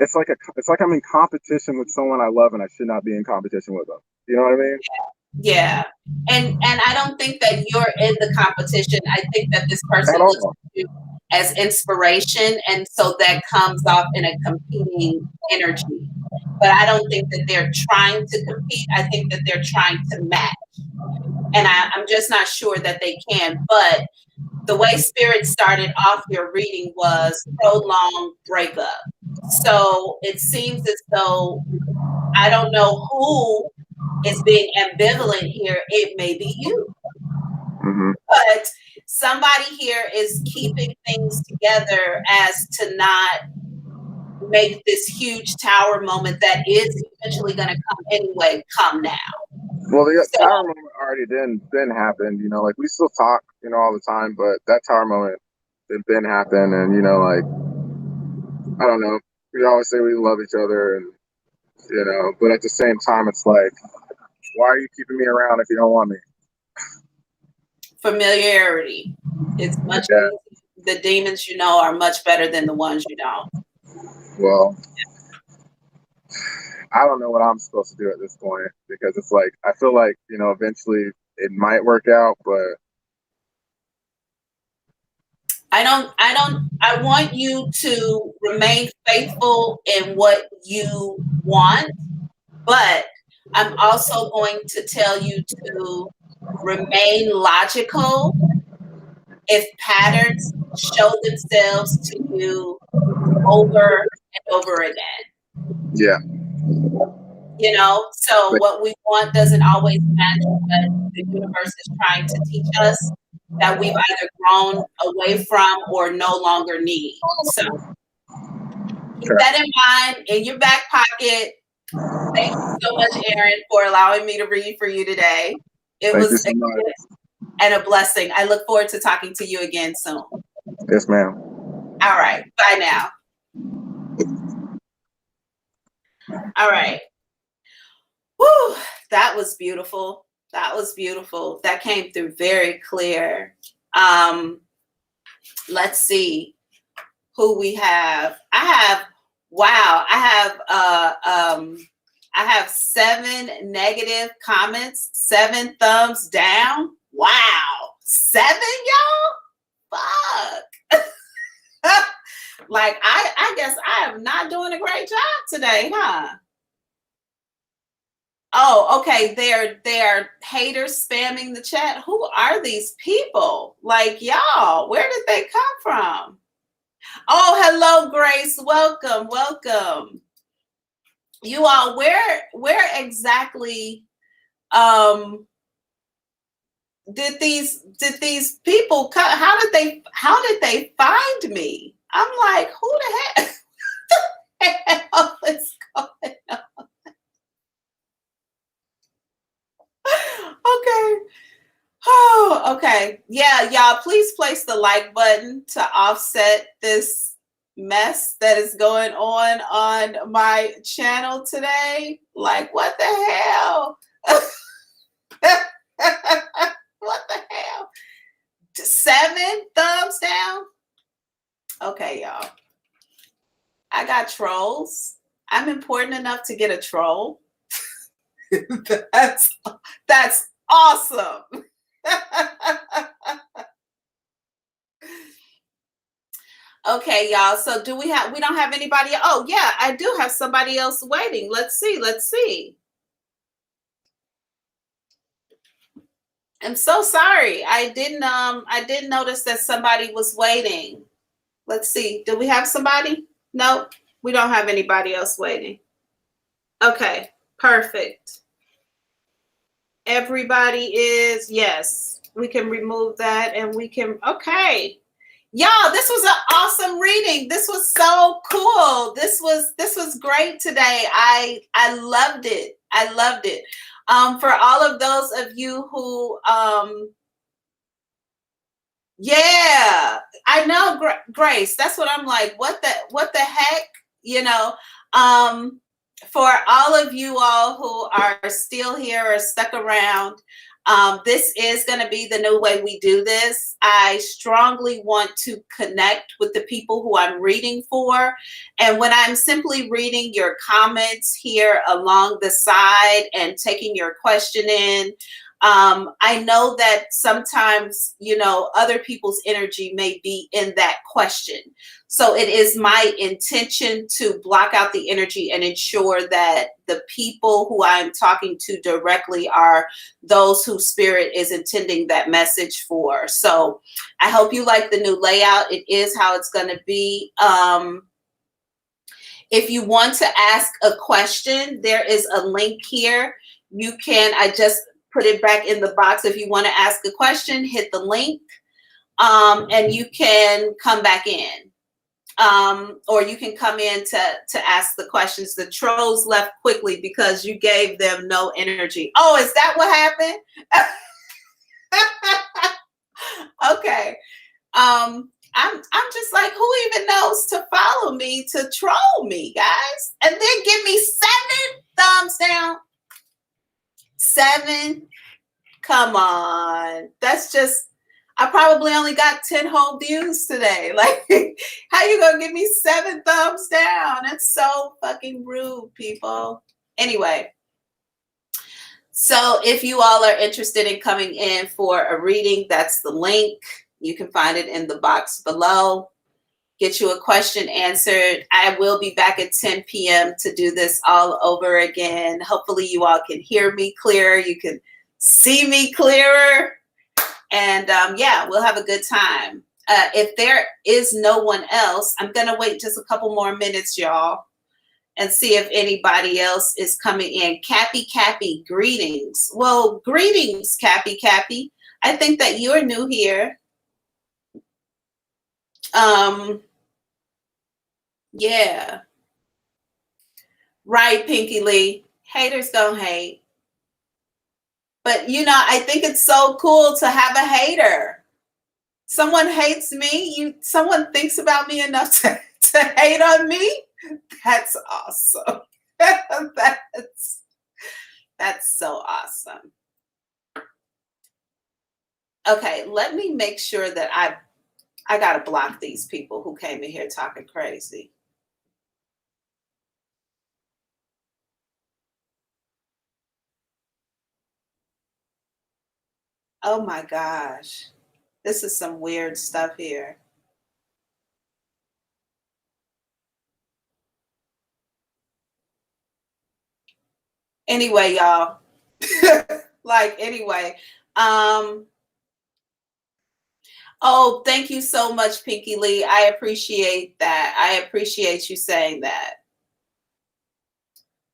I'm in competition with someone I love and I should not be in competition with them. You know what I mean? Yeah. And I don't think that you're in the competition. I think that this person looks at you as inspiration, and so that comes off in a competing energy. But I don't think that they're trying to compete. I think that they're trying to match. And I'm just not sure that they can. But the way Spirit started off your reading was prolonged breakup. So it seems as though, I don't know who is being ambivalent here. It may be you. Mm-hmm. But somebody here is keeping things together as to not make this huge tower moment that is eventually going to come anyway, come now. Well, the tower moment already didn't happen. Like we still talk, all the time, but that tower moment didn't happen. And, I don't know. We always say we love each other and, but at the same time, it's like, why are you keeping me around if you don't want me? Familiarity. It's much easier. The demons you know are much better than the ones you don't. Well, I don't know what I'm supposed to do at this point because it's like, I feel like, eventually it might work out, but I want you to remain faithful in what you want, but I'm also going to tell you to remain logical if patterns show themselves to you over and over again. Yeah. So what we want doesn't always match what the universe is trying to teach us that we've either grown away from or no longer need. So keep that in mind, in your back pocket. Thank you so much, Aaron, for allowing me to read for you today. It was a gift and a blessing. I look forward to talking to you again soon. Yes, ma'am. All right. Bye now. All right. Whew, that was beautiful. That was beautiful. That came through very clear. Let's see who we have. I have 7 negative comments, 7 thumbs down. Wow. 7, y'all? Fuck. Like, I guess I am not doing a great job today, huh? Oh, okay. They're haters spamming the chat. Who are these people? Like, y'all, where did they come from? Oh, hello, Grace. Welcome. You all, where exactly did these people come? How did they find me? I'm like, who the hell is going on? Okay. Yeah, y'all, please place the like button to offset this mess that is going on my channel today. Like, what the hell? What the hell? 7 thumbs down? Okay, y'all. I got trolls. I'm important enough to get a troll. That's awesome. Okay, y'all. So we don't have anybody. Oh yeah, I do have somebody else waiting. Let's see. I'm so sorry. I didn't notice that somebody was waiting. Let's see. Do we have somebody? Nope. We don't have anybody else waiting. Okay, perfect. Everybody is, yes. We can remove that and we can, okay. Y'all, this was an awesome reading. This was so cool. This was great today. I loved it. I loved it. For all of those of you who yeah, I know, Grace. That's what I'm like. What the heck? You know, for all of you all who are still here or stuck around, this is going to be the new way we do this. I strongly want to connect with the people who I'm reading for. And when I'm simply reading your comments here along the side and taking your question in, I know that sometimes, you know, other people's energy may be in that question. So it is my intention to block out the energy and ensure that the people who I'm talking to directly are those whose spirit is intending that message for. So I hope you like the new layout. It is how it's going to be. If you want to ask a question, there is a link here. You can, I just put it back in the box. If you want to ask a question, hit the link and you can come back in. Or you can come in to ask the questions. The trolls left quickly because you gave them no energy. Oh, is that what happened? Okay. I'm just like, who even knows to follow me, to troll me, guys? And then give me 7 thumbs down. 7? Come on. That's just, I probably only got 10 whole views today. Like, how you gonna give me 7 thumbs down? That's so fucking rude, people. Anyway, so if you all are interested in coming in for a reading, that's the link. You can find it in the box below. Get you a question answered. I will be back at 10 p.m. to do this all over again. Hopefully you all can hear me clearer. You can see me clearer. And yeah, we'll have a good time. If there is no one else, I'm going to wait just a couple more minutes, y'all, and see if anybody else is coming in. Cappy, greetings. Well, greetings, Cappy. I think that you're new here. Yeah. Right, Pinky Lee. Haters gonna hate. But, you know, I think it's so cool to have a hater. Someone hates me. Someone thinks about me enough to hate on me. That's awesome. That's so awesome. Okay, let me make sure that I got to block these people who came in here talking crazy. Oh my gosh. This is some weird stuff here. Anyway, y'all. Anyway. Oh, thank you so much, Pinky Lee. I appreciate that. I appreciate you saying that.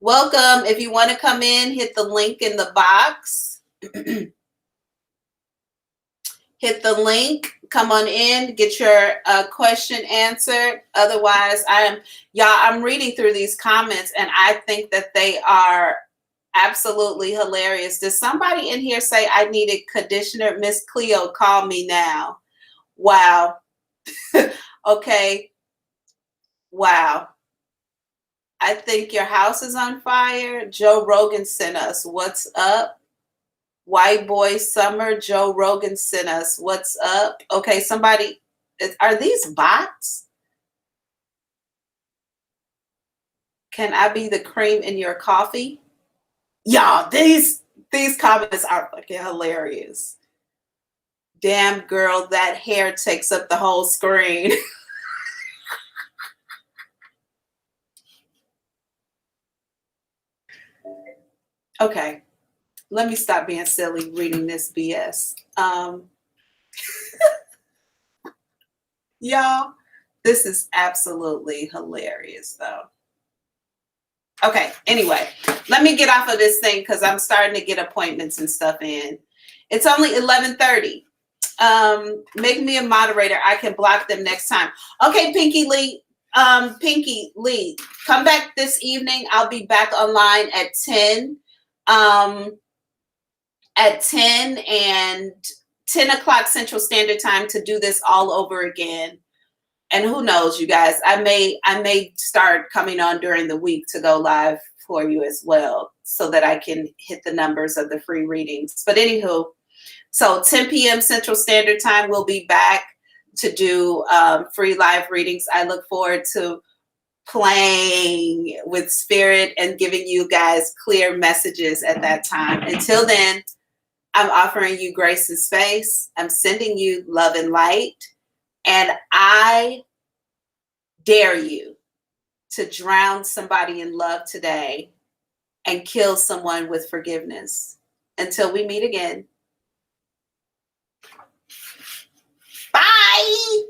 Welcome. If you want to come in, hit the link in the box. Hit the link. Come on in. Get your question answered. Otherwise, I'm reading through these comments, and I think that they are absolutely hilarious. Does somebody in here say I needed conditioner? Miss Cleo, call me now. Wow. Okay. Wow. I think your house is on fire. Joe Rogan sent us. What's up? White Boy Summer. Joe Rogan sent us. What's up? Okay, somebody. Are these bots? Can I be the cream in your coffee? Y'all, these comments are fucking hilarious. Damn girl, that hair takes up the whole screen. Okay, let me stop being silly reading this BS. Y'all, this is absolutely hilarious though. Okay, anyway, let me get off of this thing because I'm starting to get appointments and stuff in. It's only 11:30. Make me a moderator. I can block them next time. Okay, Pinky Lee, come back this evening. I'll be back online at 10. At 10 and 10 o'clock Central Standard Time to do this all over again. And who knows, you guys, I may start coming on during the week to go live for you as well so that I can hit the numbers of the free readings. But anywho, so 10 p.m. Central Standard Time, we'll be back to do free live readings. I look forward to playing with spirit and giving you guys clear messages at that time. Until then, I'm offering you grace and space. I'm sending you love and light. And I dare you to drown somebody in love today and kill someone with forgiveness. Until we meet again. Bye.